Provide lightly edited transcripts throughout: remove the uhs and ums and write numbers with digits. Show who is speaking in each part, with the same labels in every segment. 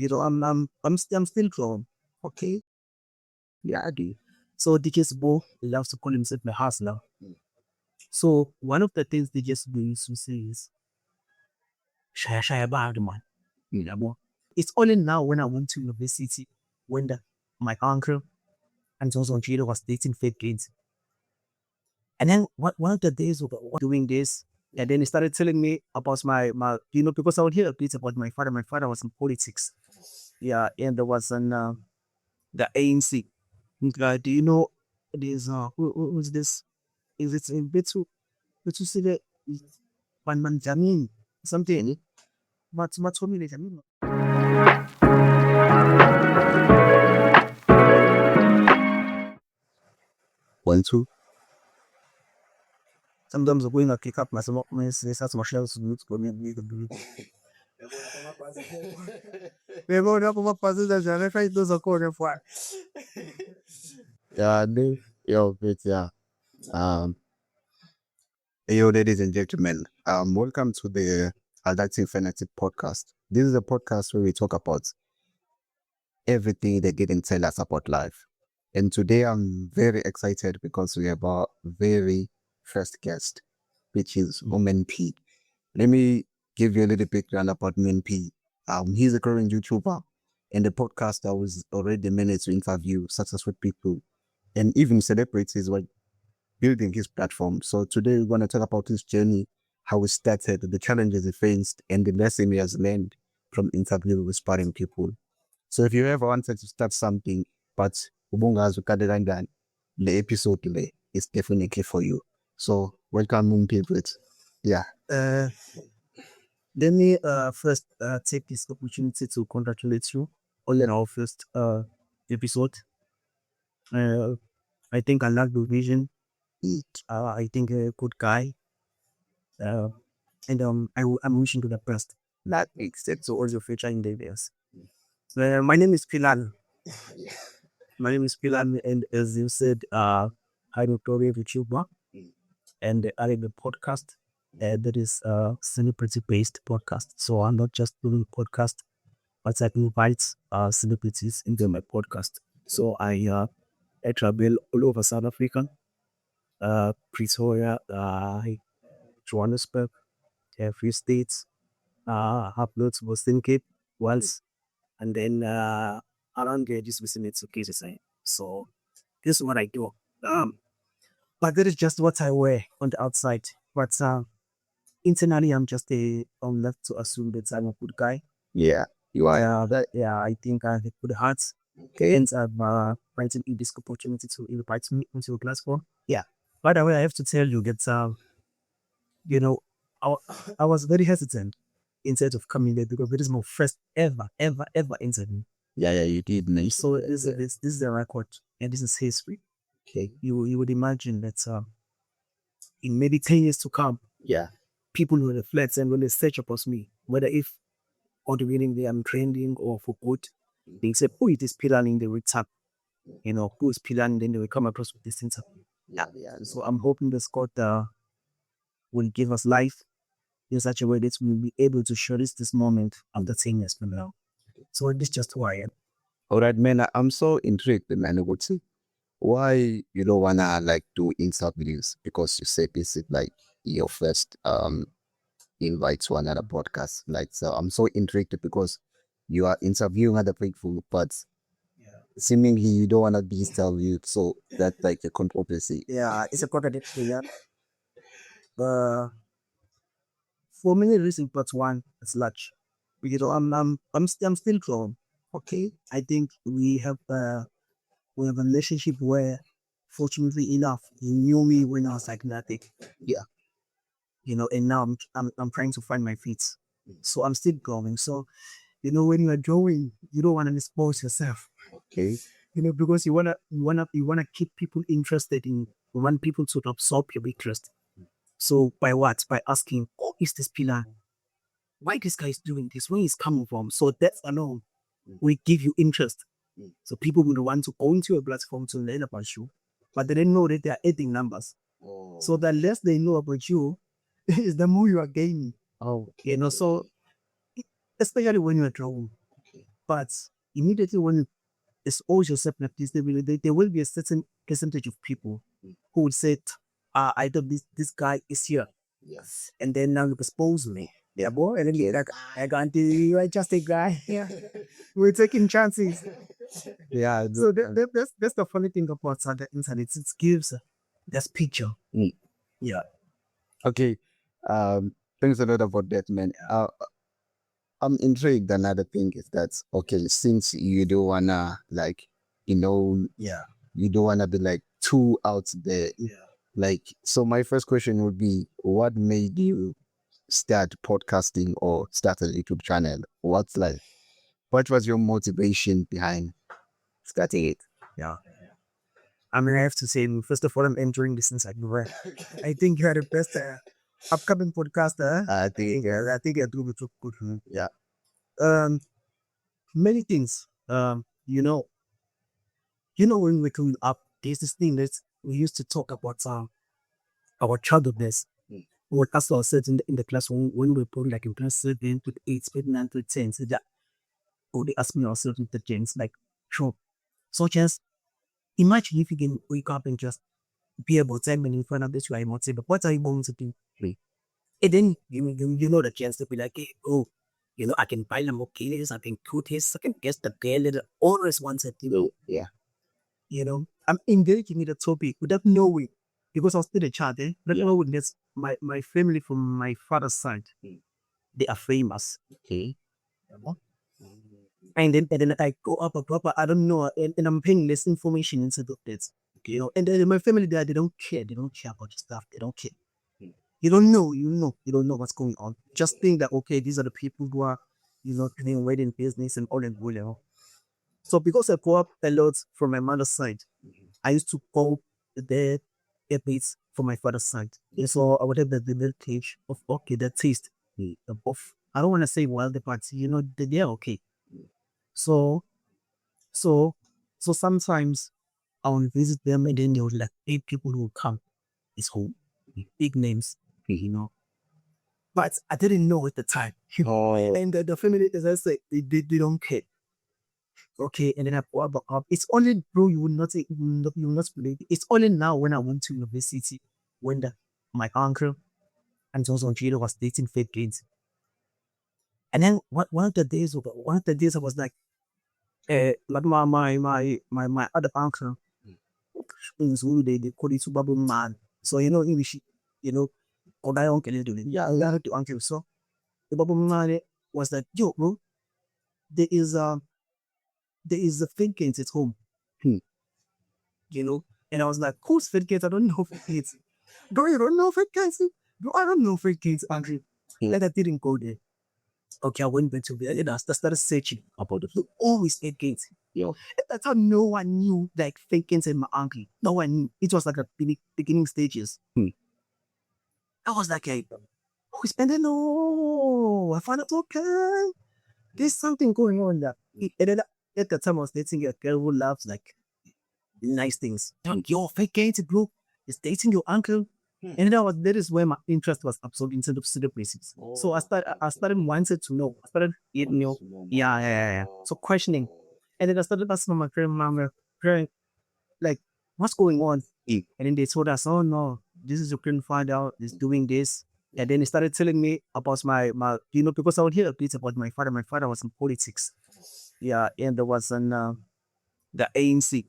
Speaker 1: I'm still growing. Okay. Yeah, I do. So DJ's Bo loves to call himself a hustler. So one of the things DJ's Bo used to say is shaya about man. You know, it's only now when I went to university when my uncle and also Jiro was dating fake kids. And then one of the days we were doing this, and then he started telling me about my because I would hear a bit about my father. My father was in politics. Yeah, and there was the ANC. Do you know this who's this? Is it in Betu City? Man Jamin something. What's for me Jamin?
Speaker 2: 1, 2.
Speaker 1: Sometimes I'm going to kick up myself. That's my shells to do me. Mais bon, là, pour moi, passer dans jamais fait deux encore une fois.
Speaker 2: Yeah, yo, but yeah. Um, yo, ladies and gentlemen, welcome to the Adulting Fanatics Podcast. This is a podcast where we talk about everything they didn't tell us about life. And today I'm very excited because we have our very first guest, which is Woman P. Let me give you a little background about Woman P. He's a current YouTuber and the podcaster was already managed to interview successful people and even celebrities were building his platform. So today we're going to talk about his journey, how he started, the challenges he faced, and the lesson he has learned from interviewing with inspiring people. So if you ever wanted to start something, but ubungazi ukade the episode today is definitely for you. So welcome, Moon People. Yeah.
Speaker 1: Let me first take this opportunity to congratulate you on our first episode. I think I like the vision. I think a good guy. And I'm wishing you the best. That makes sense to all your future endeavors. My name is Pilan. My name is Pilan, and as you said, I'm a probably YouTuber, and I have a podcast that is a celebrity based podcast. So I'm not just doing podcast, but I invite celebrities into my podcast. So I travel all over South Africa, Pretoria, Johannesburg, Free States, upload to Western Cape once, and then around there, just vicinity to KZN. So this is what I do. But that is just what I wear on the outside. But internally, I'm just I'm left to assume that I'm a good guy.
Speaker 2: Yeah, you are.
Speaker 1: I think I have a good heart. Okay. And I've granted you this opportunity to invite me into your platform. Yeah. By the way, I have to tell you that you know, I was very hesitant instead of coming there because it is my first ever interview.
Speaker 2: Yeah, you did. Nice.
Speaker 1: So this is the record and this is history. Okay. You would imagine that in maybe 10 years to come,
Speaker 2: Yeah.
Speaker 1: people will reflect and will search about me, whether if on the meaning they am trending or for good, they say, oh, it is Pilaning, they will tap. Who is Pilaning, then they will come across with this interview.
Speaker 2: Yeah.
Speaker 1: So I'm hoping the Scott will give us life in such a way that we'll be able to cherish this moment after 10 years from now. So this is just who I am.
Speaker 2: All right, man. I'm so intrigued, man. Why you don't wanna like do interviews? Because you said this is like your first invite to another podcast. Like, so I'm so intrigued because you are interviewing other people, but seemingly you don't wanna be interviewed. So that's like a controversy.
Speaker 1: Yeah, it's a contradiction. Yeah. For many reasons, but one is large. I'm still growing. Okay, I think we have a relationship where, fortunately enough, you knew me when I was like nothing. Yeah, and now I'm trying to find my feet. So I'm still growing. So when you are drawing, you don't want to expose yourself.
Speaker 2: Okay.
Speaker 1: Because you wanna keep people interested in. You want people to absorb your interest. So by what? By asking, oh, is this pillar? Why this guy is doing this? Where he's coming from? So that alone will give you interest. So people will want to go into your platform to learn about you, but they don't know that they are adding numbers. So the less they know about you, is the more you are gaining. So especially when you are drawing, But immediately when it's always yourself like this, there will be a certain percentage of people who would say, either this guy is here. Yes. And then now you expose me. Yeah, boy. And then you're like, I can't do you are just a guy. Yeah. We're taking chances.
Speaker 2: Yeah.
Speaker 1: So that's the funny thing about the internet. It gives this picture. Yeah.
Speaker 2: Okay. Thanks a lot about that, man. I'm intrigued. Another thing is that, okay, since you don't wanna, like,
Speaker 1: Yeah.
Speaker 2: you don't wanna be like too out there.
Speaker 1: Yeah.
Speaker 2: Like, so my first question would be, what made you start podcasting or start a YouTube channel? What was your motivation behind starting it?
Speaker 1: Yeah. I mean, I have to say, first of all, I'm enjoying this inside the I think you are the best upcoming podcaster. I think you're doing it good.
Speaker 2: Yeah.
Speaker 1: Um, Many things. When we grew up, there's this thing that we used to talk about our childhoodness. What as I said in the class when we were probably like in class 7 to 8, 9 to 10, so that they ask me also the things like, sure. So just imagine if you can wake up and just be about 10 minutes in front of this, you are motivated. What are you going to do? And then you know the chance to be like, hey, oh, I can buy them okay, this, I can cook this, I can guess the girl that always wants to do.
Speaker 2: Yeah.
Speaker 1: I'm engaging in the topic without knowing because I was still a child. Not knowing this, my family from my father's side, they are famous. Okay. And then I go up a proper, I don't know, and I'm paying less information instead of this. And then my family there, they don't care. They don't care about the stuff. They don't care. You don't know, you don't know what's going on. Just think that, okay, these are the people who are, doing wedding business and all that. So because I grew up a lot from my mother's side, I used to call the airmates from my father's side. And so I would have the taste of, okay, the taste of, I don't want to say wild, but they're okay. So, so, so sometimes I will visit them and then they would like 8 people who will come. It's home, big names, But I didn't know at the time. And the family, as I say, they don't care. Okay, and then I brought up. It's only, bro, you will not say, you will not believe it. It's only now when I went to university when my uncle and also Jiro was dating fake kids. And then one of the days I was like, like my other uncle is who they call it Subabu man. So English, you know, or my uncle is doing it. Yeah, I heard the uncle. So the Babu man was like, yo, bro, there is a fake kids at home. you know. And I was like, who's fake kids? I don't know fake kids. Bro, you don't know fake kids? Bro, I don't know fake kids, Andrew. Like I didn't go there. Okay, I went back to there and I started searching about the always fake kids. That's how no one knew like fake kids and my uncle. No one knew. It was like a beginning stages. I was like, hey, who's spending? No, I found it okay. There's something going on there. And then at the time I was dating a girl who loves like nice things. Your fake kids, bro, is dating your uncle. And that is where my interest was absorbed into the pseudo places. So I started wanting to know. I started yeah. So questioning. And then I started asking my parent, like, what's going on? And then they told us, oh no, this is your grandfather is doing this. And then he started telling me about my because I would hear a bit about my father. My father was in politics. Yeah, and there was the ANC.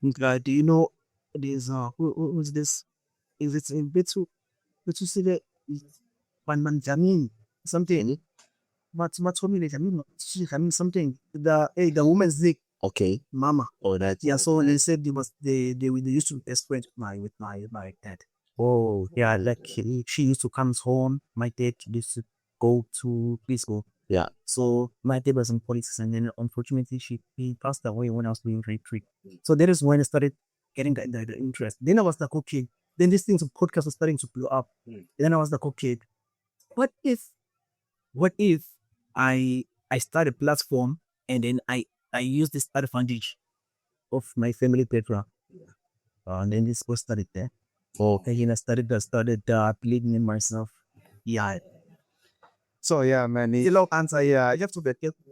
Speaker 1: Do you know this who's this? Is it in Betu City? One Jamin something. What's woman Jamin? Jamin something. The woman's sick.
Speaker 2: Okay.
Speaker 1: Mama.
Speaker 2: Oh, that's
Speaker 1: Yeah, so they said they used to be best friends with my dad.
Speaker 2: oh
Speaker 1: Yeah, like she used to come home. My dad used to go to preschool.
Speaker 2: yeah.
Speaker 1: So my dad was in politics, and then unfortunately he passed away when I was doing grade 3. So that is when I started getting the interest. Then I was like, okay. Then these things of podcast was starting to blow up. And then I was like, okay, what if what if I start a platform and then I use this advantage of my family background. And then this was started there.
Speaker 2: Oh,
Speaker 1: And then I started believing in myself. Yeah.
Speaker 2: So yeah, man.
Speaker 1: The long answer, yeah, you have to be careful.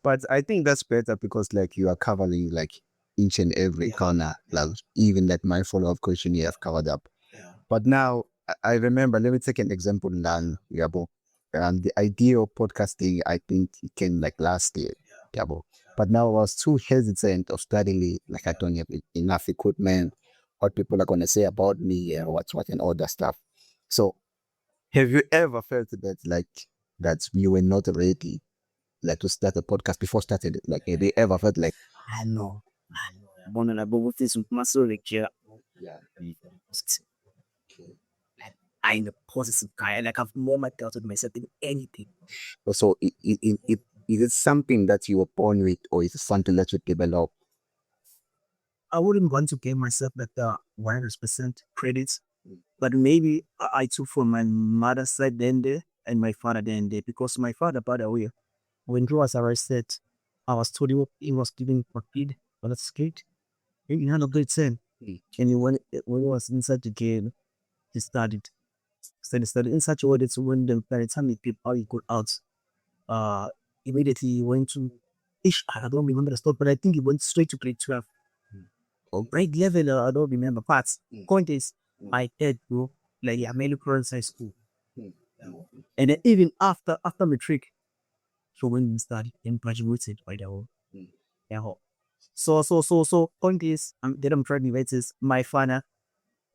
Speaker 2: But I think that's better because like you are covering like each and every corner. Like even like my follow-up question you have covered up. But now I remember, let me take an example now, Yabo. The idea of podcasting, I think it came like last year, Yabo. But now I was too hesitant of starting it. Like I don't have enough equipment, what people are gonna say about me, what's what and all that stuff. So have you ever felt that like that you were not ready like to start a podcast before starting it? Like have you ever felt like
Speaker 1: I know. Bona na bobo this muscle lecture. I'm a positive guy. Like I've more my doubt with myself than anything.
Speaker 2: so is it something that you were born with or is it something that you develop?
Speaker 1: I wouldn't want to give myself like the 100% credit, but maybe I took from my mother's side then there and my father then there because my father, by the way, when he was arrested, I was told he was giving for kid on the street. He had a grade 10. And when he was inside the jail, he studied in such a way that when the by the time he peeped out, he got out. Uh, immediately he went to I don't remember the story, but I think he went straight to grade 12. Grade level, I don't remember. But point is, my dad, bro, like yeah, mainly Florence High School. And then even after matric, so when we studied and graduated by the way. Yeah. So point is, that I'm trying to write is my father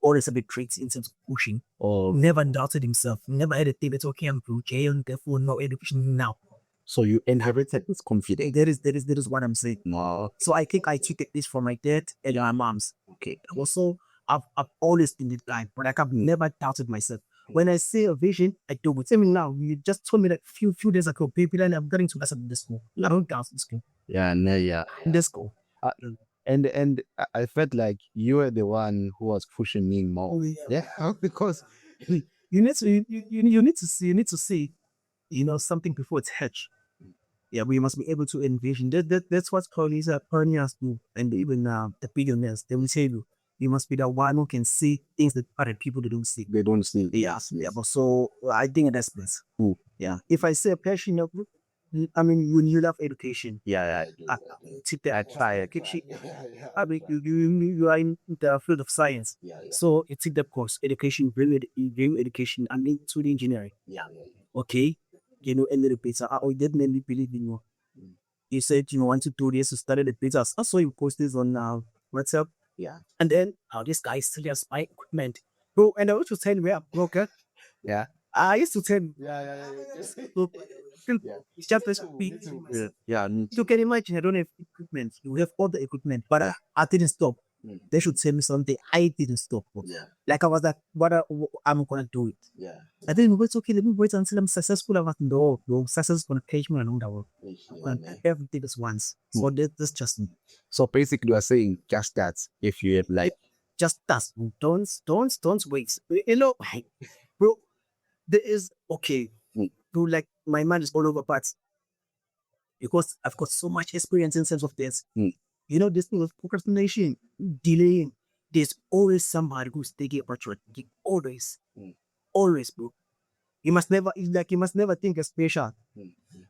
Speaker 1: always a bit traits in terms of pushing. Never doubted himself. Never had a thing that's okay, I'm okay, and therefore no education now.
Speaker 2: So you inherited this confidence.
Speaker 1: That is what I'm saying.
Speaker 2: No.
Speaker 1: So I think I took this from my dad and my mom's. Okay. Also, I've always been the guy, but like I've never doubted myself. When I say a vision, I do it. I mean, now you just told me that few days ago, people, and I'm getting to that's at this school. I don't doubt this school.
Speaker 2: Yeah, no, yeah.
Speaker 1: In this school.
Speaker 2: Uh, and I felt like you were the one who was pushing me more. Yeah, because
Speaker 1: You need to you need to see something before it's hatched. Yeah, we must be able to envision. That's what pioneers do, and even the billionaires. They will tell you must be the one who can see things that other people don't see.
Speaker 2: they don't see.
Speaker 1: Yeah, yeah. But so I think that's best.
Speaker 2: Ooh.
Speaker 1: Yeah. If I say passion, I mean, when you love education,
Speaker 2: Yeah,
Speaker 1: take that try. I mean, you are in the field of science, so you take that course, education, bring education, and into the engineering. Okay, a little bit. So I did make me believe in you. You said you want to do this, you started the business. I saw you post this on WhatsApp.
Speaker 2: Yeah.
Speaker 1: And then this guy still has my equipment. Bro, and I was to tell you, broker.
Speaker 2: Yeah.
Speaker 1: I used to tell you,
Speaker 2: Yeah.
Speaker 1: look, it's just a speak.
Speaker 2: Yeah.
Speaker 1: You can imagine, I don't have equipment. You have all the equipment, but I didn't stop. They should tell me something. I didn't stop.
Speaker 2: Yeah.
Speaker 1: Like I was like, I'm gonna do it.
Speaker 2: Yeah.
Speaker 1: I didn't wait. Okay, let me wait until I'm successful. I'm like, no, success is gonna catch me along the way. Everything is once. So that's just me.
Speaker 2: So basically, you are saying just that if you have like
Speaker 1: Just that. Don't wait. Bro, there is okay. Bro, like my mind is all over parts because I've got so much experience in terms of this. This thing of procrastination, delaying. There's always somebody who's taking opportunity. Always, bro. You must never think you're special.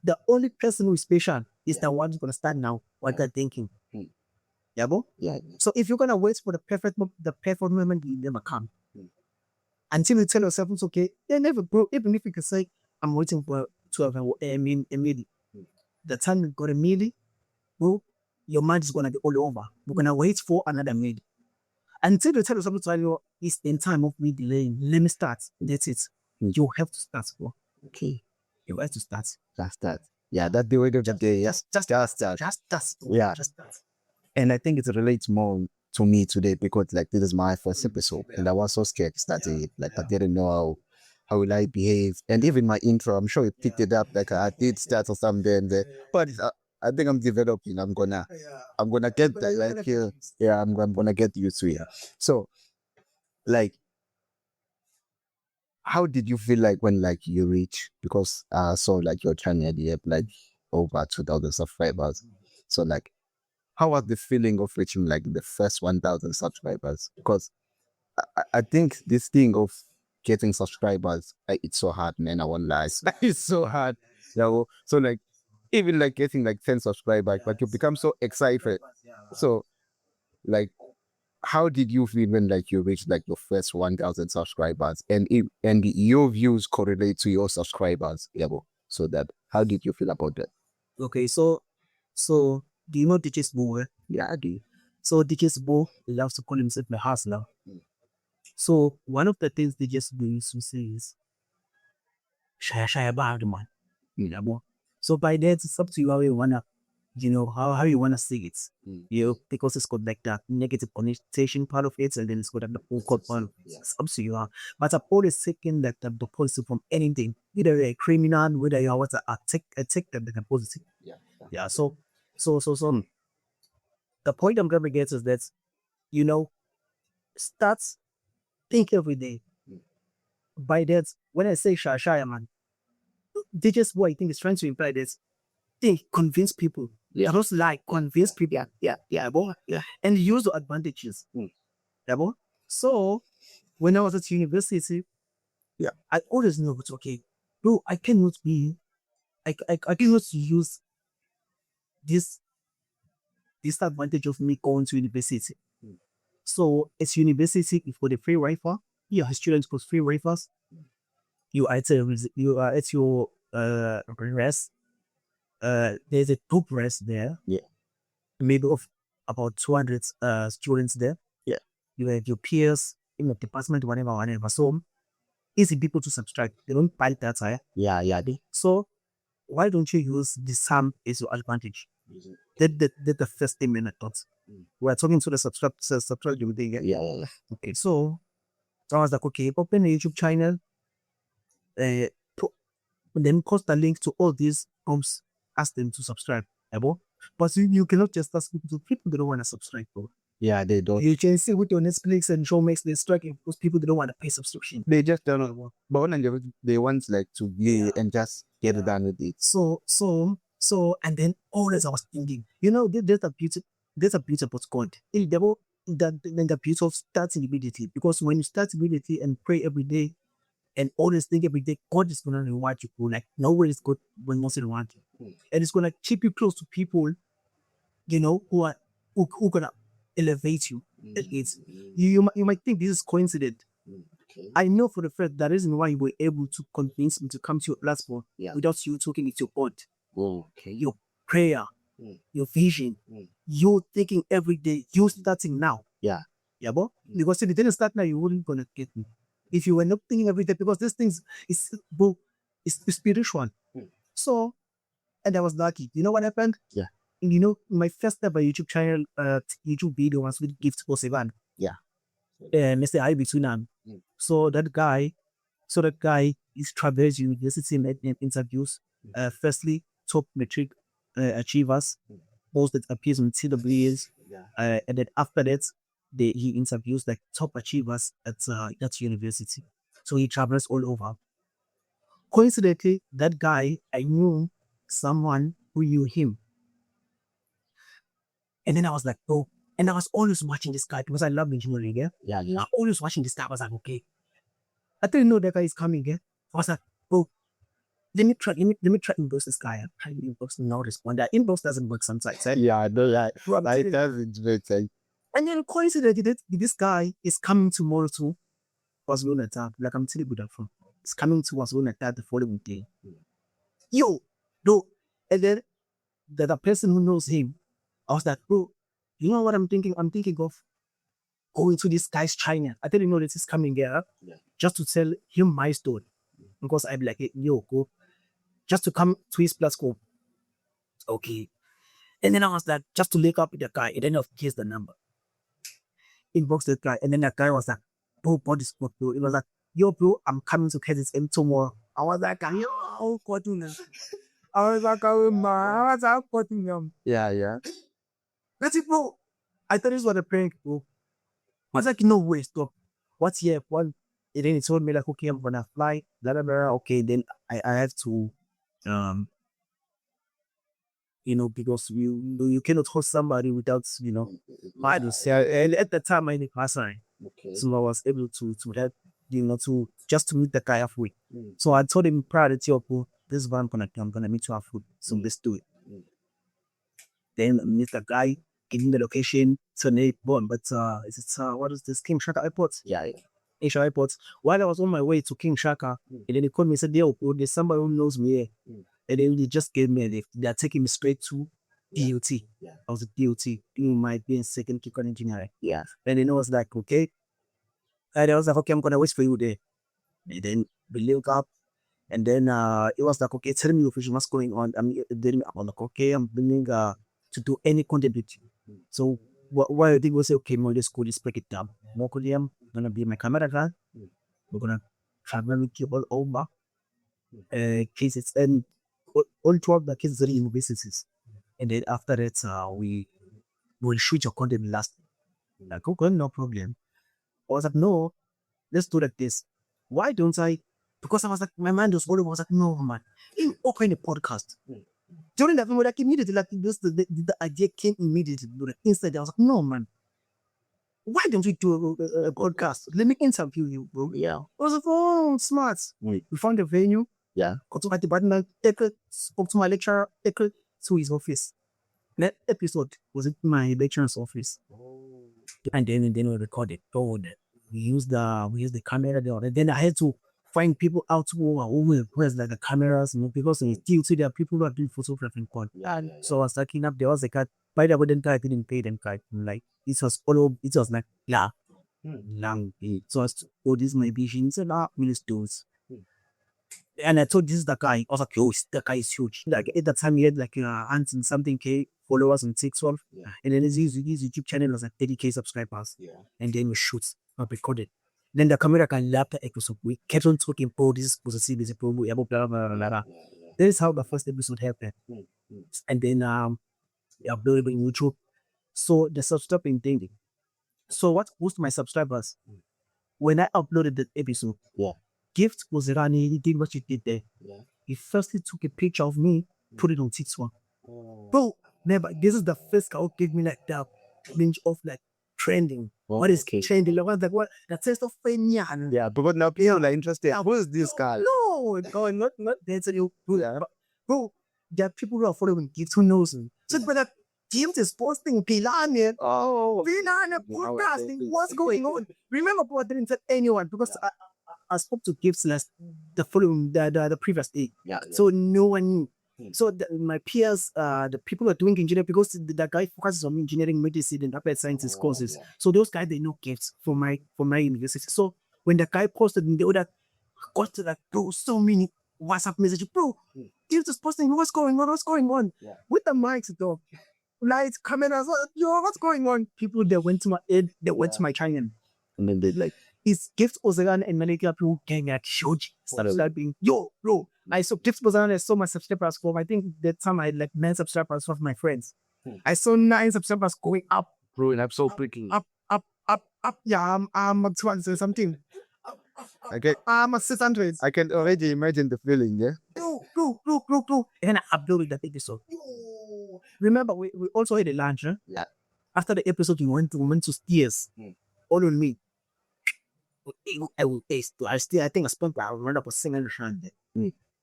Speaker 1: The only person who is special is the one who's gonna start now. What they're thinking. Yeah, bro?
Speaker 2: Yeah.
Speaker 1: So if you're gonna wait for the perfect moment will never come. Until you tell yourself it's okay, they never, bro. Even if you can say, I'm waiting for 12 a milli. The time you got a milli, bro, your mind is gonna be all over. We're gonna wait for another milli. Until you tell yourself it's in time of me delaying. Let me start. That's it. You have to start, bro.
Speaker 2: Okay.
Speaker 1: You have to start.
Speaker 2: Just that. Yeah, that's the way of the day. Yes. Just that.
Speaker 1: Just start.
Speaker 2: Yeah.
Speaker 1: Just start.
Speaker 2: And I think it relates more to me today because like this is my first episode and I was so scared starting it. Like I didn't know how will I behave. And even my intro, I'm sure you picked it up. Like I did start or something there. But I think I'm developing. I'm gonna get that. Like yeah, I'm gonna get used to it. So like how did you feel like when like you reach because so like your channel you have like over 2,000 subscribers. So like how was the feeling of reaching like the first 1,000 subscribers? Because I think this thing of getting subscribers, it's so hard, man. I won't lie. It's so hard. So like even like getting like 10 subscribers, but you become so excited. So like how did you feel when like you reached like your first 1,000 subscribers and your views correlate to your subscribers level? So that how did you feel about that?
Speaker 1: Okay, so do you know DJ's Bo? Yeah, I do. So DJ's Bo loves to call himself a hustler. So one of the things DJ's Bo used to say is shy about the man. You know, so by that it's up to you how you wanna, how you wanna see it. Because it's got like that negative connotation part of it, and then it's got like the awkward part of it. It's up to you. But I've always taken that the positive from anything, either you're a criminal, whether you are what I take them like a positive. Yeah. So the point I'm gonna get is that, start think every day. By that, when I say shy man, they just what I think is trying to imply that they convince people. Yeah. Just like convince people. Yeah, boy. Yeah. And use the advantages. Yeah, boy. So when I was at university, I always knew it's okay. Bro, I cannot use this disadvantage of me going to university. So it's university for the free Wi-Fi. Yeah, students got free Wi-Fi. You are at your rest. There's a top rest there.
Speaker 2: Yeah.
Speaker 1: Maybe of about 200 students there.
Speaker 2: Yeah.
Speaker 1: You have your peers in the department, whatever. So easy people to subtract. They don't buy data.
Speaker 2: Yeah.
Speaker 1: So why don't you use the sum as your advantage? That the first thing I thought. We're talking to the subscribe you thing.
Speaker 2: Yeah.
Speaker 1: Okay, so I was like, okay, open a YouTube channel, then post the link to all these homes, ask them to subscribe. But you cannot just ask people don't want to subscribe, bro.
Speaker 2: Yeah, they don't.
Speaker 1: You can see with your Netflix and Showmax, they're striking because people don't want to pay subscription.
Speaker 2: They just don't know. But when they want like to be and just get it done with it.
Speaker 1: So, and then always I was thinking, there's a beauty about God. The devil, the beauty of starting immediately. Because when you start immediately and pray every day and always think every day, God is gonna reward you. Like nowhere is good when most reward you. And it's gonna keep you close to people, who gonna elevate you. You might think this is coincident. I know for the fact the reason why you were able to convince me to come to your platform without you talking with your God. Your prayer, your vision, you thinking every day, you starting now.
Speaker 2: Yeah,
Speaker 1: bro. Because if you didn't start now, you wouldn't gonna get me. If you were not thinking every day, because these things is spiritual. So, and I was lucky. You know what happened?
Speaker 2: Yeah.
Speaker 1: My first ever YouTube channel, YouTube video was with Gift for Sevan.
Speaker 2: Yeah.
Speaker 1: Mr. Ibi Tunam. So that guy is Traverse University interviews. Firstly, top metric achievers, most that appears on TWAs. And then after that, he interviews like top achievers at that university. So he travels all over. Coincidentally, that guy, I knew someone who knew him. And then I was like, oh, and I was always watching this guy because I love engineering.
Speaker 2: Yeah.
Speaker 1: I always watching this guy. I was like, okay. I didn't know that guy is coming. I was like, oh, let me try inbox this guy. I try inbox, no respond. That inbox doesn't work sometimes.
Speaker 2: Yeah, I know that. It doesn't make sense.
Speaker 1: And then coincidentally, this guy is coming tomorrow to Barcelona Natal. Like I'm telling you that from. It's coming to Barcelona Natal the following day. Yo, no. And then the person who knows him, I was like, bro, you know what I'm thinking? I'm thinking of going to this guy's China. I didn't know this is coming here. Just to tell him my story. Because I'd be like, yo, go. Just to come to his platform. Okay. And then I was like, just to link up with the guy. And then here's the number. Inbox that guy. And then that guy was like, bro, body spot, bro. It was like, yo, bro, I'm coming to KZM tomorrow. I was like, yo, what do you I was like, what do you
Speaker 2: Yeah.
Speaker 1: That's it, bro. I thought this was a prank, bro. I was like, no way, stop. What's here? One. And then he told me like, okay, I'm gonna fly. Blah blah blah. Okay, then I have to, because you cannot host somebody without, I don't say. And at the time I didn't pass. So I was able to help to just to meet the guy halfway. So I told him prior to bro, this is what I'm gonna meet you halfway. So let's do it. Then meet the guy, give him the location. So they born, but is it what is this King Shaka Airport? Yeah. Asia Airport. While I was on my way to King Shaka, and then he called me and said, yo, bro, there's somebody who knows me here. And then they just gave me a lift. They're taking me straight to DOT. I was at DOT doing my being second kick on engineering. Yeah. And then I was like, okay. And I was like, okay, I'm gonna wait for you there. And then we link up. And then it was like, okay, tell me officially what's going on. Then I'm like, okay, I'm bringing to do any content with you. So what I did was say, okay, let's go, let's break it down. Mokuli, I'm gonna be my camera guy. We're gonna travel with you all over cases and all 12 the cases in businesses. And then after that, we will shoot your content last. Like, okay, no problem. I was like, no, let's do like this. Why don't I? Because I was like, my mind was worried. I was like, no, man, you open a podcast. During that moment, like immediately, like this, the idea came immediately. Instead, I was like, no, man, why don't we do a podcast? Let me interview you, bro. Yeah. I was like, oh, smart. We found a venue. Yeah. Got to my department, spoke to my lecturer, to his office. That episode was in my lecturer's office. And then we recorded. Oh, we used the camera there. And then I had to find people out who has like the cameras, because in DOT there are people who are doing photography. So I was looking up. There was a guy. By the way, then guy didn't pay them guy. Like it was like long. So I was, oh, this is my vision. He said, we'll do it. And I told this is the guy. I was like, yo, the guy is huge. Like at that time he had like 100-something K followers on TikTok. And then his YouTube channel was like 30K subscribers. And then we shoot, recorded. Then the camera can lap the episode. We kept on talking, bro, this is supposed to see this blah blah blah blah blah. That is how the first episode happened. And then I uploaded it on YouTube. So the subscribing thing. So what most of my subscribers, when I uploaded the episode, Gift was running, he did what he did there. He firstly took a picture of me, put it on TikTok. Bro, never. This is the first guy who gave me like the binge of like trending. What is trending? Like what? The taste of Fenyan.
Speaker 2: Yeah, but now people are interested. Who is this guy?
Speaker 1: No, not that's a new. Bro, there are people who are following Gift who knows him. So, but like, Gift is posting Pilan.
Speaker 2: Oh,
Speaker 1: Pilan podcasting. What's going on? Remember, bro, I didn't tell anyone because I spoke to Gibbs the previous day. So no one knew. So my peers, the people who are doing engineering, because the guy focuses on engineering, medicine, and applied sciences courses. So those guys, they know Gibbs from my university. So when the guy posted, the other got to like, bro, so many WhatsApp messages, bro. Gibbs is posting, what's going on? What's going on? With the mics, though. Lights, cameras, what's going on? People, they went to my channel. And then they like, his Gift Ozaran and Malika people came at huge. Started being, yo, bro. I saw Gift Ozaran, I saw my subscribers go. I think that time I had like 9 subscribers of my friends. I saw 9 subscribers going up.
Speaker 2: bro, and I'm so quickly.
Speaker 1: Up. Yeah, I'm at 200 something. I'm at 600.
Speaker 2: I can already imagine the feeling, yeah?
Speaker 1: Bro. And then I uploaded that episode. Remember, we also had a lunch, huh?
Speaker 2: Yeah.
Speaker 1: After the episode, we went to Steers. All on me. I will taste. I think I spent around up 600.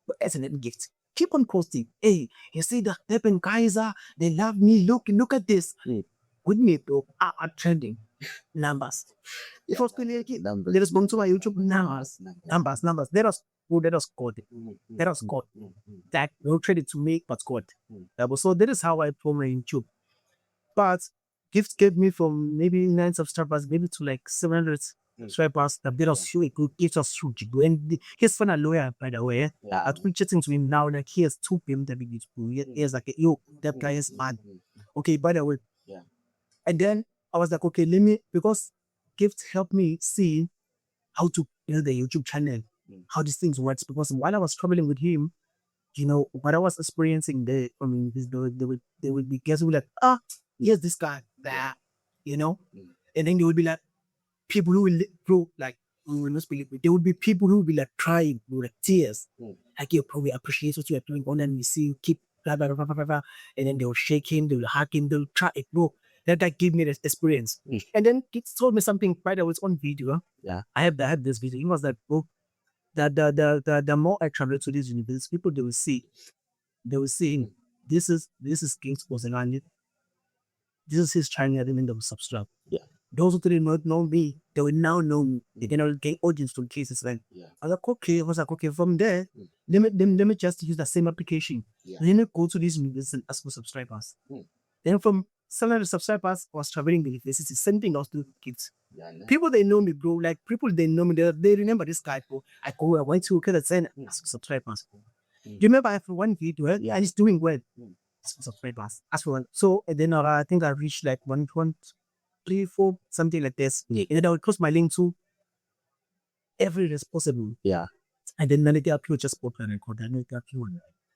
Speaker 1: But as an gift, keep on posting. Hey, you see the Pep Kaiser, they love me. Look at this. With me, bro, are trending numbers. It was really let us go to my YouTube numbers. Let us code it. Let us code that no credit to make, but code. So that is how I promote YouTube. But Gift gave me from maybe 9 subscribers, maybe to like 700 subscribers. That bit of huge, gives us huge. And he's from a lawyer, by the way. I've been chatting to him now. Like he has 2 BMW. He has like, yo, that guy is mad. Okay, by the way. And then I was like, okay, let me, because Gift helped me see how to build the YouTube channel, how these things works. Because while I was traveling with him, what I was experiencing there, I mean, they would be guys who were like, here's this guy, that, and then they would be like, people who will grow, like, there would be people who would be like crying with like tears, like, you probably appreciate what you are doing, and then we see you keep blah blah blah blah blah, and then they will shake him, they will hug him, they will try it, bro. That guy gave me the experience. And then he told me something right away on video.
Speaker 2: Yeah.
Speaker 1: I had this video. It was that book that the more I travel to these universities, people they will see this is King's Ozenani. This is his China element that will subscribe.
Speaker 2: Yeah.
Speaker 1: Those who did not know me, they will now know me. They can gain audience from cases like I was like, okay, from there, let me just use the same application. Let me go to these universities and ask for subscribers. Then from some of the subscribers I was traveling the university, same thing I was doing with kids. People they know me, bro. Like people they know me, they remember this guy, bro. I went to get a send ask for subscribers. Do you remember I have one video? Yeah, he's doing well. Subscribers. As for one. So and then I think I reached like 1.34, something like this. And then I would post my link to every responsible.
Speaker 2: Yeah.
Speaker 1: And then Nality Appeal just put and record and Nality Appeal.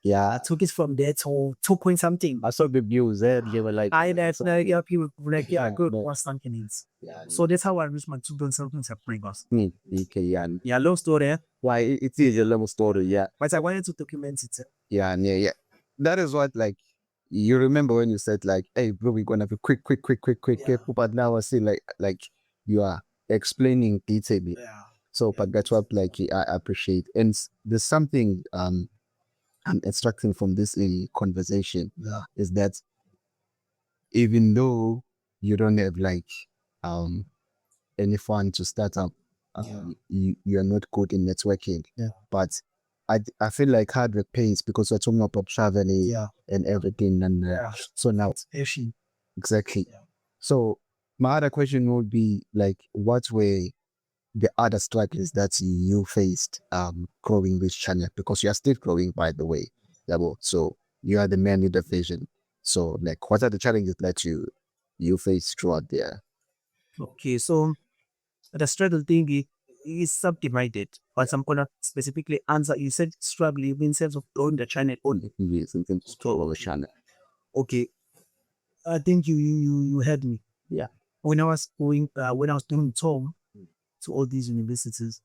Speaker 2: Yeah.
Speaker 1: I took it from there to 2 point something.
Speaker 2: I saw the views there. They were like,
Speaker 1: I that's Nality Appeal like good or something is. So that's how I reached my 2 point something subscribers. Yeah, long story.
Speaker 2: Why it is a long story, yeah.
Speaker 1: But I wanted to document it.
Speaker 2: Yeah. That is what like you remember when you said like, hey bro, we're gonna be quick, but now I see like you are explaining detailing.
Speaker 1: Yeah.
Speaker 2: So but that's what like I appreciate. And there's something I'm extracting from this conversation is that even though you don't have like any fun to start up, you're not good in networking.
Speaker 1: Yeah.
Speaker 2: But I feel like hard work pays because we're talking about traveling and everything. And so now, exactly.
Speaker 1: Yeah.
Speaker 2: So my other question would be like, what were the other struggles that you faced growing this channel? Because you are still growing, by the way. So you are the man with the vision. So like, what are the challenges that you faced throughout there?
Speaker 1: Okay, so the struggle thing is subdivided, but I'm gonna specifically answer. You said struggle in sense of growing the channel only.
Speaker 2: Yes, in terms of the channel.
Speaker 1: Okay, I think you heard me.
Speaker 2: Yeah.
Speaker 1: When I was doing tour to all these universities,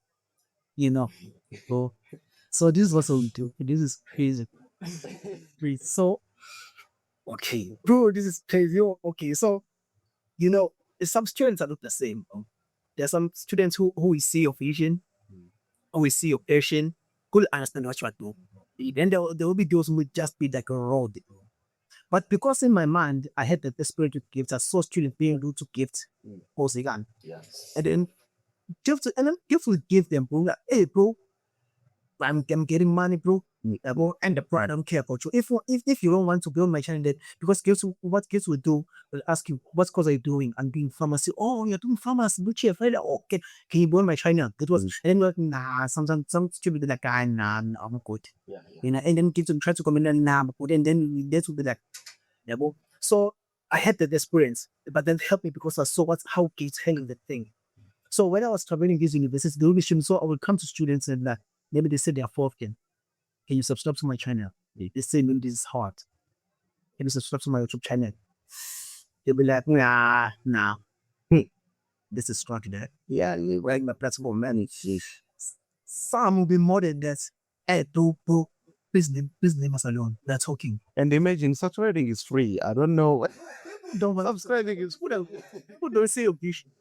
Speaker 1: so this is what we do. This is crazy. So okay, bro, this is crazy. Okay, so some students are not the same. There's some students who we see your vision, who we see your passion, could understand what you are doing. Then there will be those who will just be like a road. But because in my mind, I had the spirit to gift, I saw students being able to gift again.
Speaker 2: Yes.
Speaker 1: And then gift will give them, bro. Like, hey, bro, I'm getting money, bro. And the bro, I don't care about you. If you don't want to build my channel, then because what gifts will do, will ask you, what course are you doing? I'm doing pharmacy. Oh, you're doing pharmacy, good chef. Okay, can you build my channel? That was, and then we're like, nah, sometimes some stupid be like, nah, I'm not good.
Speaker 2: Yeah.
Speaker 1: And then kids will try to come in and nah, I'm good. And then that would be like, bro. So I had that experience, but then helped me because I saw how kids handle the thing. So when I was traveling these universities, the only students, so I would come to students and maybe they say they are fourth gen. Can you subscribe to my channel? They say, no, this is hard. Can you subscribe to my YouTube channel? They'll be like, nah. This is struggling there. Yeah, like my platform, man. Some will be more than that. Hey, bro, please leave us alone. They're talking.
Speaker 2: And imagine subscribing is free. I don't know.
Speaker 1: Subscribing is free. People don't say occasion.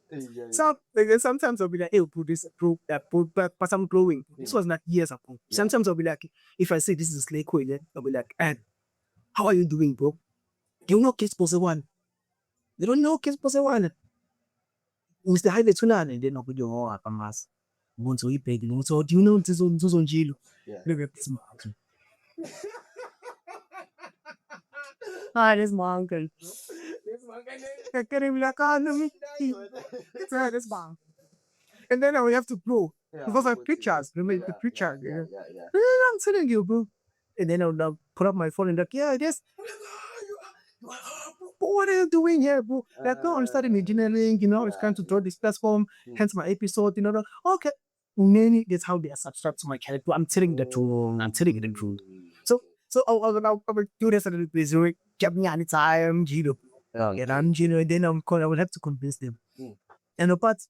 Speaker 1: Sometimes I'll be like, hey, put this, but I'm growing. This was not years ago. Sometimes I'll be like, if I say this is Slay Coin, I'll be like, how are you doing, bro? You know Kids Pose One. They don't know Kids Pose One. Mr. Haile Tunan, and then I'll be doing all up on us. Want to eat, so do you know this on Jilu? Look at this mountain. Hi, this is my uncle. I can't even like, let me it's this bomb. And then we have to grow. Because I have pictures. Remember the picture. I'm telling you, bro. And then I'll put up my phone and like, yeah, it is. What are you doing here, bro? Like, no, I'm studying engineering, it's trying to draw this platform, hence my episode, okay. That's how they are subscribed to my character. I'm telling the truth. I'm telling you the truth. So I will do this at the get me anytime, and I'm then I will have to convince them. And but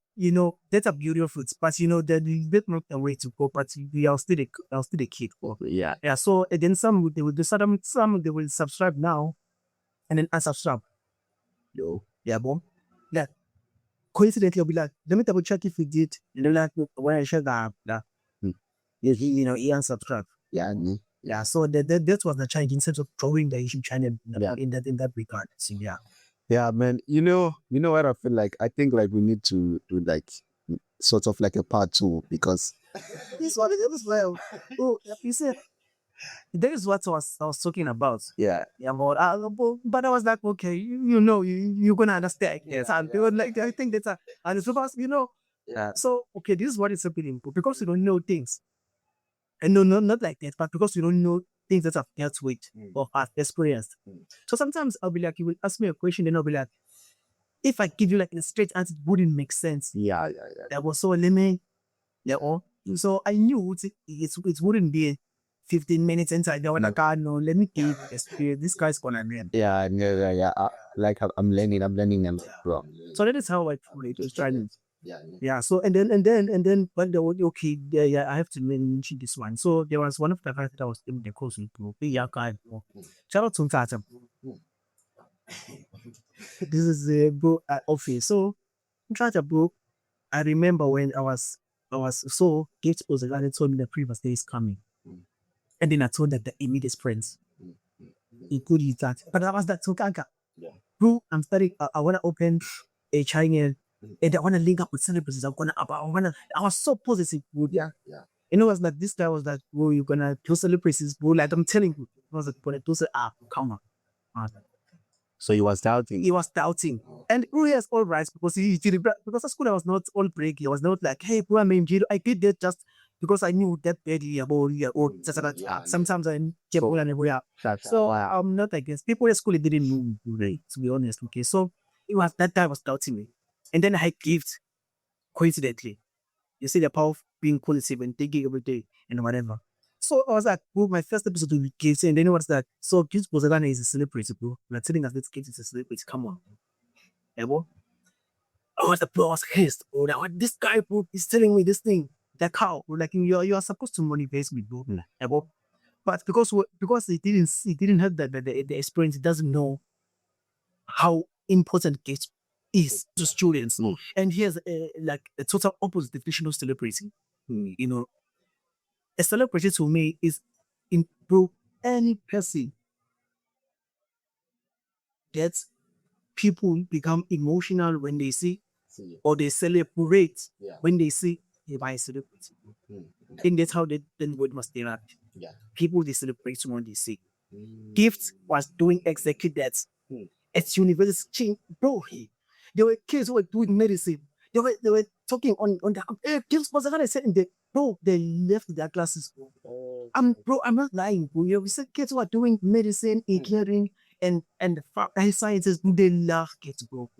Speaker 1: that's a beautiful fruit. But there's a bit more a way to go. But we are still a kid. Yeah. So and then they will subscribe now, and then unsubscribe. Yeah, boom. Like, coincidentally, I'll be like, let me double check if we did. And they're like, when I check that, he unsubscribed.
Speaker 2: Yeah.
Speaker 1: Yeah, so that was the challenge in terms of growing the YouTube channel in that regard. So, yeah.
Speaker 2: Yeah, man. You know what I feel like? I think like we need to do like sort of like a part two because
Speaker 1: This one is well. Oh, you said that is what I was talking about.
Speaker 2: yeah,
Speaker 1: Yeah, but I was like, okay, you're gonna understand. Yes, and they were like, I think that's and it's about,
Speaker 2: yeah,
Speaker 1: So okay, this is what is happening because you don't know things, and no, not like that, but because you don't know things that I've dealt with or have experienced. So sometimes I'll be like, you will ask me a question, and I'll be like, if I give you like a straight answer, it wouldn't make sense.
Speaker 2: yeah.
Speaker 1: There was so limit. Yeah, so I knew it wouldn't be 15 minutes inside there when I can't know. Let me give experience. This guy's gonna learn.
Speaker 2: Yeah. Like I'm learning them, bro.
Speaker 1: So that is how I was trying. Yeah. So and then but okay, yeah, I have to mention this one. So there was one of the guys that I was in the course with, bro. Big young guy, bro. Shout out to Tata. This is the bro at office. So Tata, bro. I remember when I was so Gates was the guy that told me the previous day is coming. And then I told that the immediate friends including that. But I was that so kanka. Bro, I'm studying. I want to open a channel and I want to link up with celebrities. I was so positive, bro. Yeah. It was like this guy was like, bro, you're gonna do celebrities, bro. Like I'm telling you, I was like, gonna do come on.
Speaker 2: So he was doubting.
Speaker 1: He was doubting. And bro, he has all rights because he did because at school I was not all break. He was not like, hey, bro, I'm in jail. I did that just because I knew that badly about or sometimes I kept all and everywhere. So I'm not against people at school. It didn't know me, right, to be honest. Okay, so it was that guy was doubting me, and then I gift coincidentally. You see the power of being positive and thinking every day and whatever. So I was like, bro, my first episode with Gibbs, and then it was like, so Gibbs Bozagana is a celebrity, bro. We're telling us that Gibbs is a celebrity. Come on. Yeah, bro. I was the bro, I was pissed, bro. Like, what this guy, bro, is telling me this thing. Like how? Bro, like you are supposed to motivate me, bro. Yeah, bro. But because he didn't have the experience, he doesn't know how important Gibbs is to students. And he has like a total opposite definition of celebrity. A celebrity to me is improve any person that people become emotional when they see or they celebrate when they see a by celebrity. I think that's how then word must interact. People they celebrate when they see. Gift was doing exactly that. At university, bro. There were kids who were doing medicine. They were talking on the Gift was the guy said in the bro, they left their classes. I'm not lying, bro. We said kids who are doing medicine, engineering, and sciences, they love kids, bro.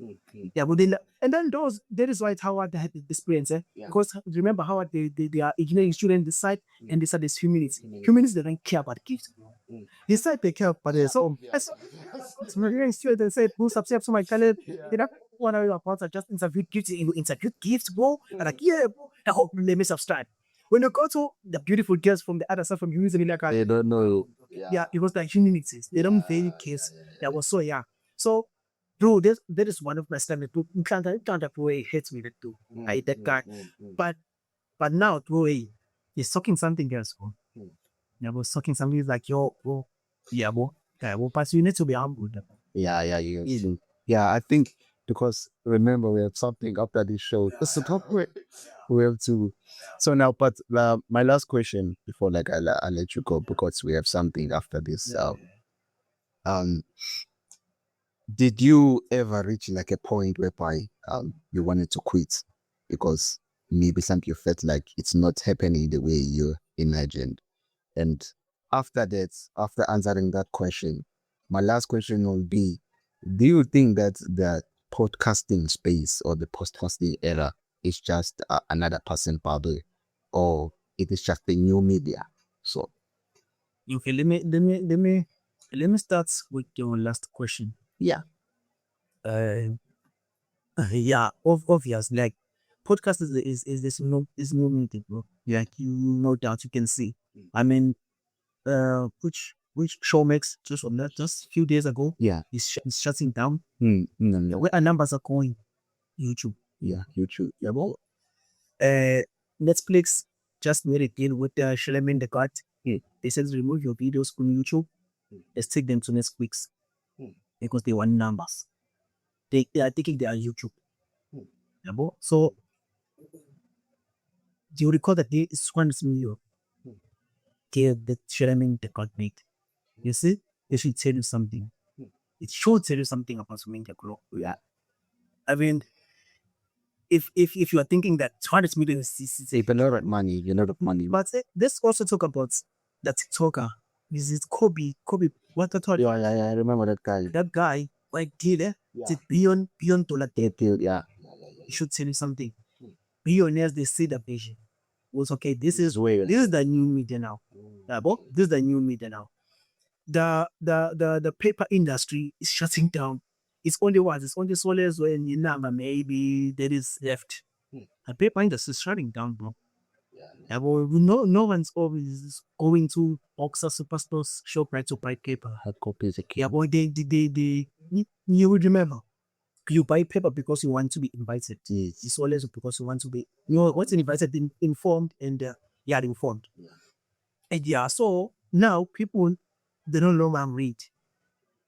Speaker 1: Yeah, but and then that is why it's Howard they had the experience, eh? Because remember Howard, they are engineering students decide and decide this humanities. Humanities they don't care about kids. They said they care about it. So as engineering students they said, who subscribe to my channel, you know, one of your parts are just interviewed gifts, interviewed gifts, bro. And like, yeah, bro. I hope let me subscribe. When you go to the beautiful girls from the other side from usually like
Speaker 2: They don't know.
Speaker 1: yeah, it was like humanities. They don't very kiss. That was so yeah. So bro, that is one of my standard. You can't bro, he hates me that too. I hate that guy. But now bro, he's talking something else, bro. Yeah, bro, talking something is like yo, bro. Yeah, bro. Yeah, bro. But you need to be humble.
Speaker 2: Yeah, I think because remember we have something after this show. This is we have to. So now, but my last question before like I'll let you go because we have something after this. Um, did you ever reach like a point whereby you wanted to quit because maybe something you felt like it's not happening the way you imagined? And after that, after answering that question, my last question will be, do you think that the podcasting space or the podcasting era is just another passing bubble or it is just a new media? So,
Speaker 1: Okay, let me start with your last question.
Speaker 2: yeah.
Speaker 1: Uh, yeah, obvious. Like podcast is this is movement, bro. Like you no doubt you can see. I mean, which which Showmax just from that just a few days ago.
Speaker 2: Yeah.
Speaker 1: It's shutting down.
Speaker 2: No.
Speaker 1: Where our numbers are going, YouTube.
Speaker 2: Yeah, YouTube.
Speaker 1: Yeah, well, Netflix just made a deal with Charlemagne the God. They said remove your videos from YouTube. Let's take them to Netflix because they want numbers. They are taking their YouTube. Yeah, well, so do you recall that they is 100 million that Charlemagne the God made? You see, they should tell you something. It should tell you something about Media Group. Yeah. I mean, if you are thinking that 200 million is
Speaker 2: a lot of money,
Speaker 1: but let's also talk about the TikToker. This is Kobe. What I thought
Speaker 2: Yeah, I remember that guy.
Speaker 1: that guy like did
Speaker 2: Yeah.
Speaker 1: it's billion dollar debt.
Speaker 2: Yeah.
Speaker 1: It should tell you something. Billionaires they see the vision. Was okay. This is
Speaker 2: way.
Speaker 1: this is the new media now. This is the new media now. The paper industry is shutting down. It's only what? It's only soles when you number maybe there is left. The paper industry is shutting down, bro. Yeah, but no one's always going to Boxer Superstores Shoprite to buy paper.
Speaker 2: Hard copies.
Speaker 1: Yeah, boy, you would remember. You buy paper because you want to be invited.
Speaker 2: Yes.
Speaker 1: It's always because you want to be, once invited, informed, and informed. And yeah, so now people they don't know I'm read.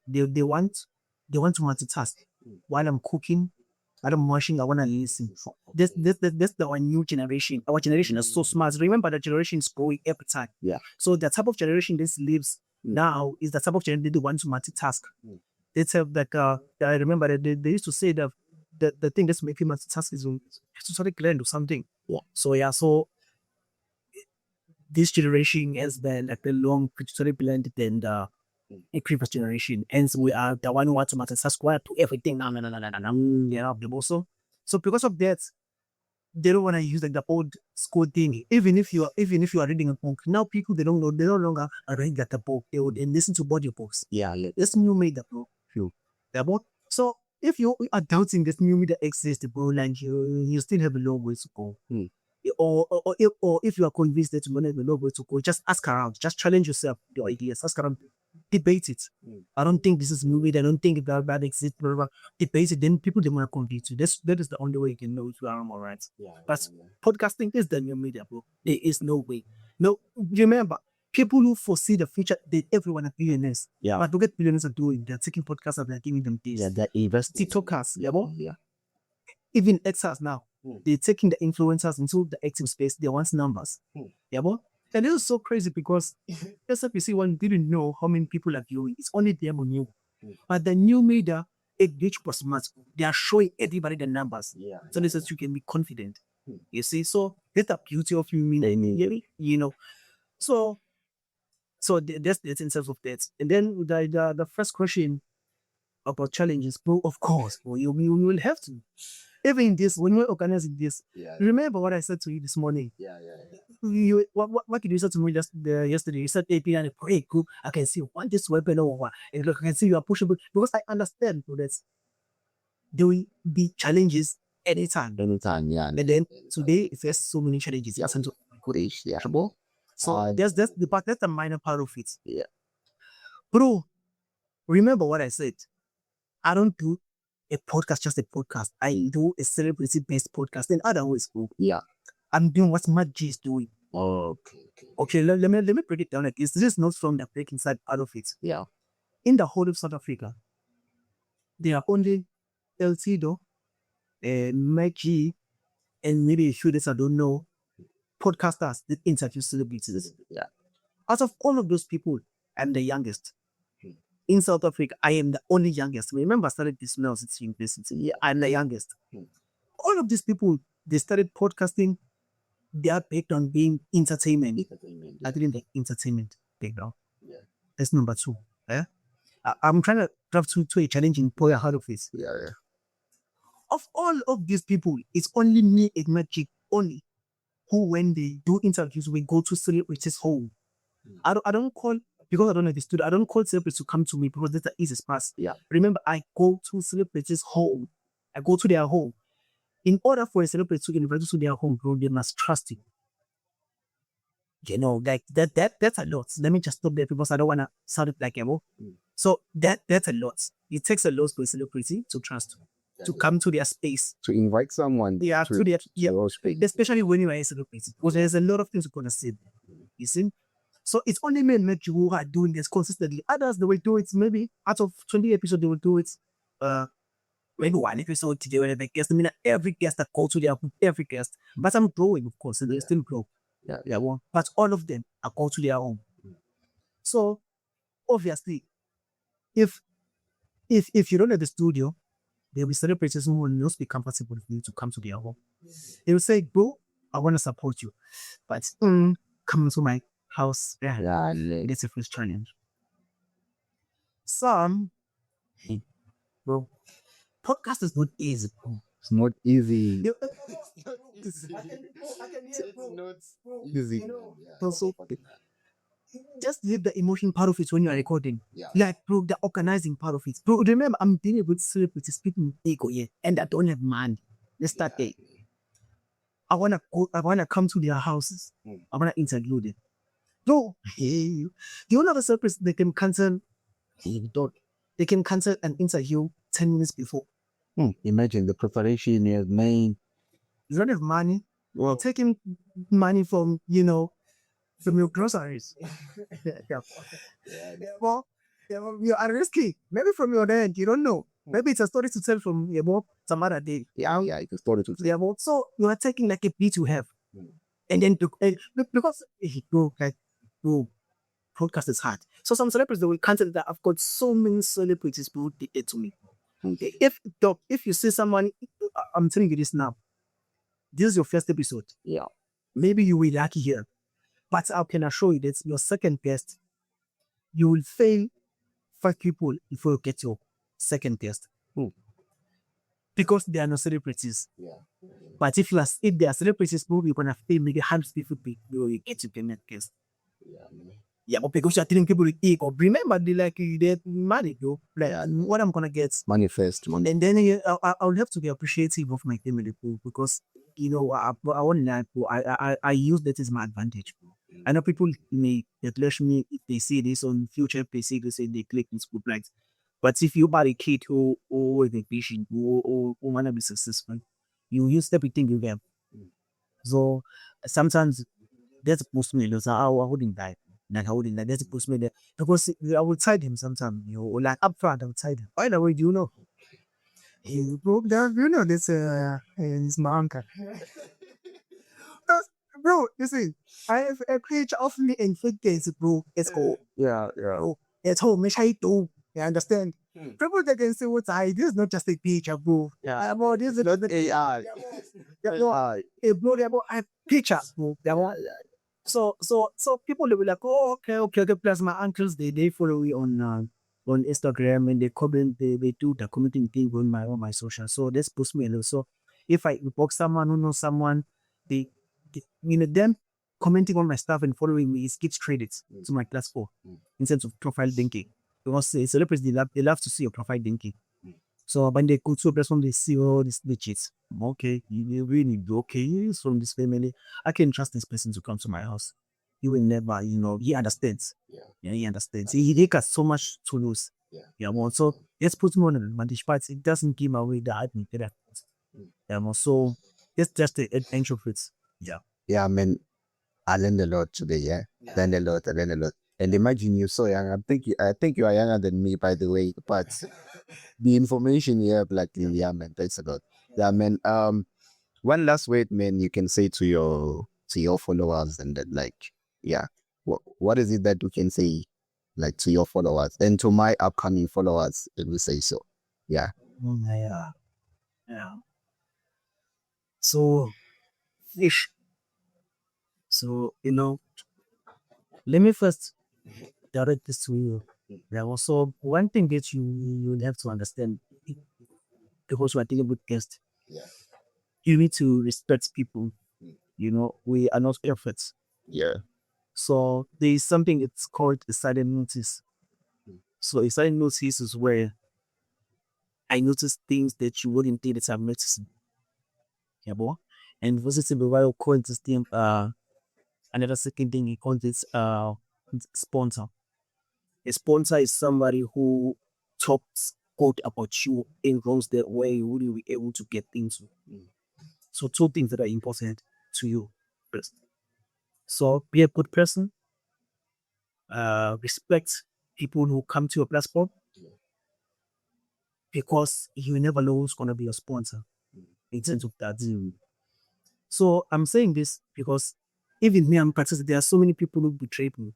Speaker 1: They want to multitask. While I'm cooking, while I'm washing, I wanna listen. That's our new generation. Our generation is so smart. Remember the generation is growing every time.
Speaker 2: Yeah.
Speaker 1: So the type of generation this lives now is the type of generation they want to multitask. They tell like I remember that they used to say that the thing that's making multitask is to sort of learn or something.
Speaker 2: Yeah.
Speaker 1: So this generation has been like the long sort of blended than the previous generation. Hence we are the one who wants to multitask to everything. Also. So because of that, they don't want to use like the old school thing. Even if you are reading a book, now people they don't know they no longer are reading at the book. They would and listen to audiobooks.
Speaker 2: Yeah.
Speaker 1: This new media, bro. Yeah, bro. So if you are doubting this new media exists, bro, and you still have a long way to go. Or if you are convinced that you don't have a long way to go, just ask around, just challenge yourself, your ideas, ask around, debate it. I don't think this is new media. I don't think that exists. Blah, blah, blah. Debate it. Then people they want to convince you. That is the only way you can know if you are all right. But podcasting is the new media, bro. There is no way. No, remember, people who foresee the future, everyone are billionaires.
Speaker 2: Yeah.
Speaker 1: But look at billionaires are doing. They're taking podcasts and they're giving them this.
Speaker 2: Yeah, they're investing.
Speaker 1: TikTokers,
Speaker 2: Yeah.
Speaker 1: even Xers now, they're taking the influencers into the active space. They want numbers. Yeah, but and it is so crazy because SFPC one didn't know how many people are viewing. It's only them who knew. But the new media, it reached was smart. They are showing everybody the numbers.
Speaker 2: Yeah.
Speaker 1: So this is you can be confident. You see, so that's the beauty of you mean, So that's the essence of that. And then the first question about challenges, bro, of course, bro, you will have to. Even in this, when we're organizing this, remember what I said to you this morning. What did you say to me yesterday? You said, "Hey, pray, cool. I can see you want this weapon or what? And look, I can see you are pushing because I understand that there will be challenges anytime.
Speaker 2: Yeah.
Speaker 1: And then today, there's so many challenges. Yeah, so that's the minor part of it.
Speaker 2: Yeah.
Speaker 1: Bro, remember what I said. I don't do a podcast, just a podcast. I do a celebrity-based podcast. In other words, bro,
Speaker 2: Yeah.
Speaker 1: I'm doing what Matt G is doing.
Speaker 2: Okay.
Speaker 1: Let me break it down like this. This is not from the breaking side out of it.
Speaker 2: Yeah.
Speaker 1: In the whole of South Africa, there are only Eltido, Matt G, and maybe a few that I don't know, podcasters that interview celebrities.
Speaker 2: Yeah.
Speaker 1: Out of all of those people, I'm the youngest. In South Africa, I am the only youngest. Remember, I started this when I was at university. Yeah, I'm the youngest. All of these people, they started podcasting. They are based on being entertainment. I didn't like entertainment background.
Speaker 2: Yeah.
Speaker 1: That's number two. Yeah? I'm trying to drive to a challenging point out of it.
Speaker 2: Yeah.
Speaker 1: Of all of these people, it's only me and Magic only who, when they do interviews, we go to celebrities' home. I don't call, because I don't know the studio, I don't call celebrities to come to me because that's the easiest pass.
Speaker 2: Yeah.
Speaker 1: Remember, I go to celebrities' home. I go to their home. In order for a celebrity to invite you to their home, bro, they must trust you. Like that's a lot. Let me just stop there because I don't wanna sound like emo. So that's a lot. It takes a lot for a celebrity to trust to come to their space.
Speaker 2: To invite someone
Speaker 1: Yeah, to their yeah,
Speaker 2: your space.
Speaker 1: especially when you are a celebrity. Because there's a lot of things you're gonna say. You see? So it's only men like you who are doing this consistently. Others they will do it maybe out of 20 episodes, they will do it maybe one episode today with a guest. I mean every guest that calls to their every guest. But I'm growing, of course, and they still grow. Yeah, well, but all of them are called to their own. So obviously, if if you don't have the studio, there will be celebrities who will not be comfortable with you to come to their home. They will say, bro, I want to support you. But coming to my house, yeah, that's a first challenge. Some bro, podcast is not easy, bro.
Speaker 2: It's not easy.
Speaker 1: You- I can hear, bro.
Speaker 2: Easy.
Speaker 1: Also, just leave the emotion part of it when you are recording. Like, bro, the organizing part of it. Bro, remember, I'm dealing with celebrities, people with ego, yeah, and I don't have money. Let's start there. I wanna come to their houses. I wanna interview them. Bro, hey, do you know the celebrities they can cancel? Hey, don't. They can cancel an interview 10 minutes before.
Speaker 2: Imagine the preparation you have made.
Speaker 1: You don't have money. Well, taking money from, from your groceries. Yeah. Well, you are risky. Maybe from your end, you don't know. Maybe it's a story to tell from some other day.
Speaker 2: Yeah, it's a story to tell.
Speaker 1: Yeah, well, so you are taking like a beat you have. And then because bro, like bro, podcast is hard. So some celebrities they will cancel that. I've got so many celebrities who did it to me. Okay. If you see someone, I'm telling you this now. This is your first episode. Yeah. Maybe you will lucky here. But I can assure you that your second guest, you will fail 5 people before you get your second guest. Because they are not celebrities. But if they are celebrities, you're gonna fail maybe 100 people before you get your next guest. Yeah, but because you're telling people with ego, remember they married though. Like what I'm gonna get.
Speaker 2: Manifest.
Speaker 1: And then I'll have to be appreciative of my family bro, because I want I use that as my advantage. I know people may acknowledge me if they see this on future PC, they say they click in school likes. But if you are a kid who is a patient who wanna be successful, you use everything you have. So sometimes that's post me so I wouldn't die. Like I wouldn't die. That's post me there. Because I would tide him sometimes, like up front I would tide him. By the way, do you know? He broke down, this is my uncle. Bro, you see, I have a page of me in 50 days, bro. It's cool.
Speaker 2: Yeah.
Speaker 1: Bro, it's home, me shy too. You understand? People that can say what's I this is not just a picture, bro. Yeah, bro, this is
Speaker 2: Not AI.
Speaker 1: yeah, bro,
Speaker 2: AI.
Speaker 1: bro, yeah, bro, I picture, bro. Yeah, bro. So people will be like, oh, okay. Plus my uncles, they follow me on Instagram and they comment, they do the commenting thing on my social. So this puts me a little. So if I inbox someone who knows someone, them commenting on my stuff and following me, it gives credits to my class 4 in terms of profile linking. Because celebrities they love to see your profile linking. So when they go to a platform, they see all these legits. Okay, you really do okay. He's from this family. I can trust this person to come to my house. He will never, he understands. Yeah, he understands. He got so much to lose. Yeah, well, so let's put him on an advantage, but it doesn't give away the admin that. Yeah, well, so it's just the introverts. Yeah.
Speaker 2: Yeah, I mean, I learned a lot today. Yeah, learned a lot. I learned a lot. And imagine you're so young. I think you are younger than me, by the way. But the information you have, like, yeah, man, that's a lot. Yeah, man. One last word, man, you can say to your followers, and then, like, yeah, what is it that you can say, like, to your followers and to my upcoming followers? It will say so. Yeah.
Speaker 1: Yeah. Yeah. So fish. So let me first direct this to you. There was so one thing that you have to understand because we're dealing with guests. You need to respect people. We are not perfect.
Speaker 2: Yeah.
Speaker 1: So there is something it's called a silent notice. So a silent notice is where I notice things that you wouldn't think that I'm noticing. Yeah, boy. And visiting the while calling this thing Another second thing he calls this sponsor. A sponsor is somebody who talks good about you in roles that way you will be able to get into. So two things that are important to you. First. So be a good person, respect people who come to your platform because you never know who's gonna be your sponsor in terms of that. So I'm saying this because even me, I'm practicing. There are so many people who betray me,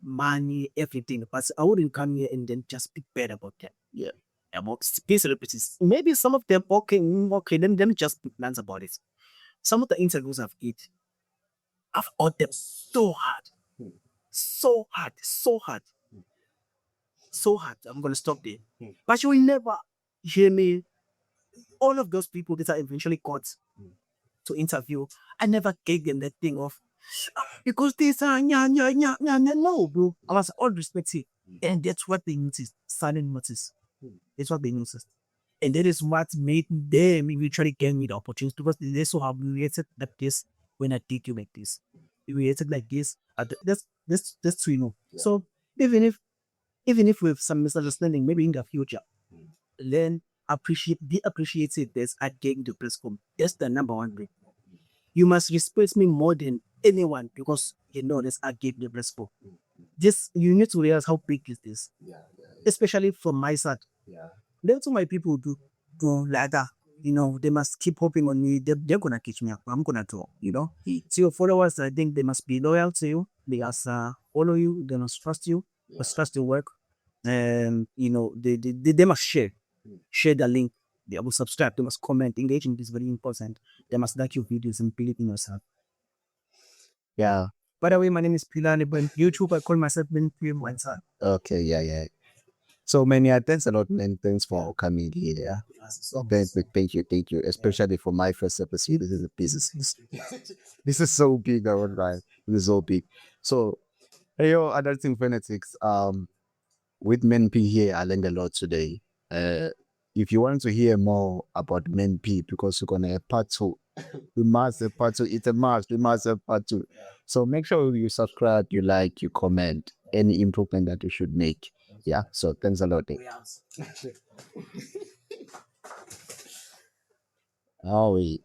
Speaker 1: money, everything. But I wouldn't come here and then just be bad about them. Yeah. About space celebrities. Maybe some of them okay, okay, then let me just be blunt about it. Some of the interviews I've got them so hard. So hard, so hard, so hard. I'm gonna stop there. But you will never hear me. All of those people that I eventually got to interview, I never gave them that thing of because this no, bro. I was all respect it. And that's what they noticed. Silent notice. That's what they noticed. And that is what made them eventually give me the opportunity because they saw how we reacted like this when I did you like this. We reacted like this. That's you know. So even if even if we have some misunderstanding, maybe in the future, learn, appreciate, be appreciated this at getting the press com. That's the number one thing. You must respect me more than anyone because you know this I gave the press com. This you need to realize how big is this, especially from my side. That's what my people do like that. You know, they must keep hoping on me. They're gonna catch me up. I'm gonna do. You know, so your followers, I think they must be loyal to you. They must follow you. They must trust you. Must trust your work, and you know they must share the link. They will subscribe. They must comment. Engaging is very important. They must like your videos and believe in yourself.
Speaker 2: Yeah.
Speaker 1: By the way, my name is Pilani, but on YouTube I call myself Ben Pim Wansan.
Speaker 2: Okay. Yeah. Yeah. So many thanks a lot, man. Thanks for coming here. Yeah. Thank you, thank you. Especially for my first episode. This is so big, I would right. This is so big. So, hey yo, adulting fanatics. With Men P here, I learned a lot today. If you want to hear more about Men P, because we're gonna have part two, we must have part two. It's a must. We must have part two. So make sure you subscribe, you like, you comment any improvement that you should make. Yeah. So thanks a lot. Oh, wait.